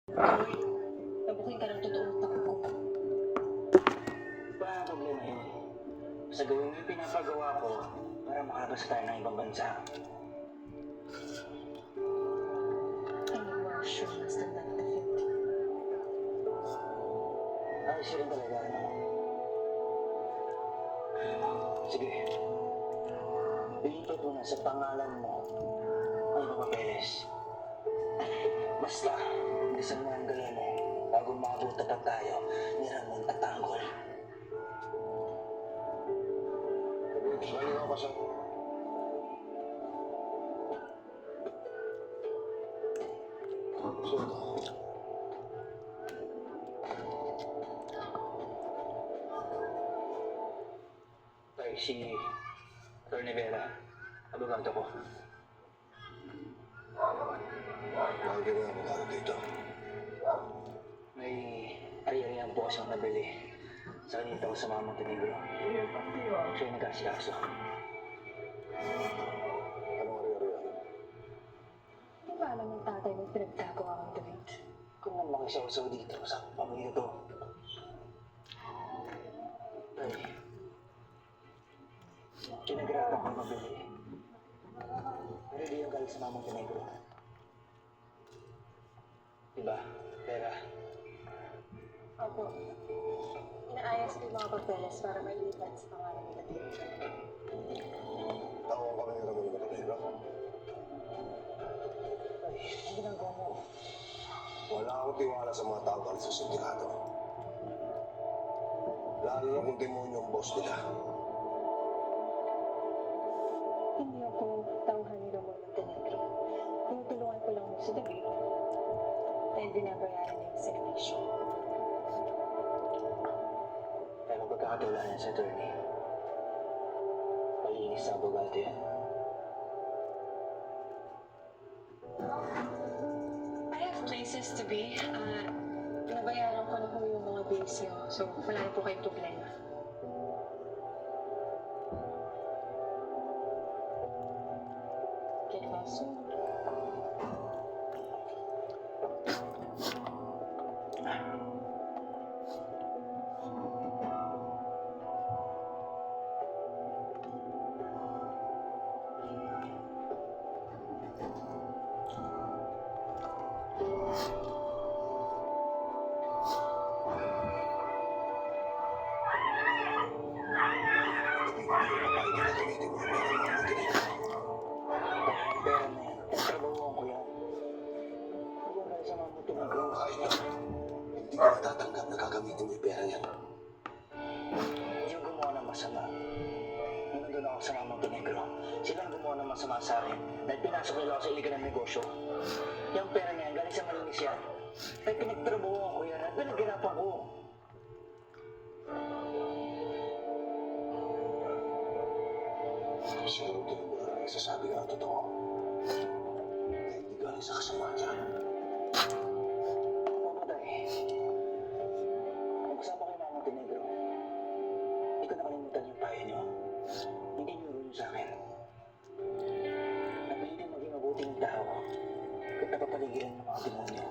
Tuloy, nabukin ka ng totoong takbo. Ba ang problema yun? Sa gawin yung pinapagawa ko para makabasa tayo ng ibang bansa. I need more assurance than that, David. Ayos rin talaga, ano? Sige. Ilipat mo na sa pangalan mo ang mga papeles. Basta, bilisan mo ang gawin mo bago maabot na tayo ni Ramon at Tanggol. Balik ako sa... Ay, si Atty. Vera, abogado ko. Bakit ka nga magkano dito? May ari-arihan po siyang nabili sa kanita ko sa mga Montenegro. Siya yung nag-asikaso. Anong ari-arian? Di ba alam ng tatay mo pinagkagawa ng David? Kung naman makisaw-saw dito sa pamilya to. Ay, pinaghirapan kong mabili. Pero di yung galing sa mga Montenegro. Diba, Vera? Opo. Inaayos ko yung mga papeles para mailipat sa pangalan ni David. Tawag kami ni Ramon Montenegro. Ay, ang ginagawa mo. Wala akong tiwala sa mga tao galing sa sindikato. Lalo na kung demonyo ang boss nila. Hindi ako tauhan ni Ramon Montenegro. Tinutulungan ko lang si David dahil binabayaran niya yung servisyo. Pero pagkakatula niya sa attorney, malinis na abogado yan. I have places to be. Nabayaran ko na po yung mga bills niyo, so wala na po kayong problema. Get well soon. Hindi ko papayag na gamitin mo yung pera ng mga Montenegro. Ang pera na yan, trabahuan ko yan. Huwag na sa mga Montenegro. Kahit na, hindi ko matatanggap na gagamitin mo yung pera niyan. Yung gumawa ng masama, nung nandun ako sa mga Montenegro, silang gumawa ng masama sa akin dahil pinasok nila ako sa iligan ng negosyo. Yung pera na yan, galing sa malinis yan. Ay pinagtrabahuan ko yan at pinaghirapan ko. Siguro din mo na nagsasabi ka ang totoo. Na hindi galing sa kasamaan niya. Mamatay. Nagsama kayo mga Montenegro. Hindi ko nakalimutan yung payo niyo. Hindi niyo rin sa akin. Na pwede maging mabuting tao at napapaligiran ng mga demonyo.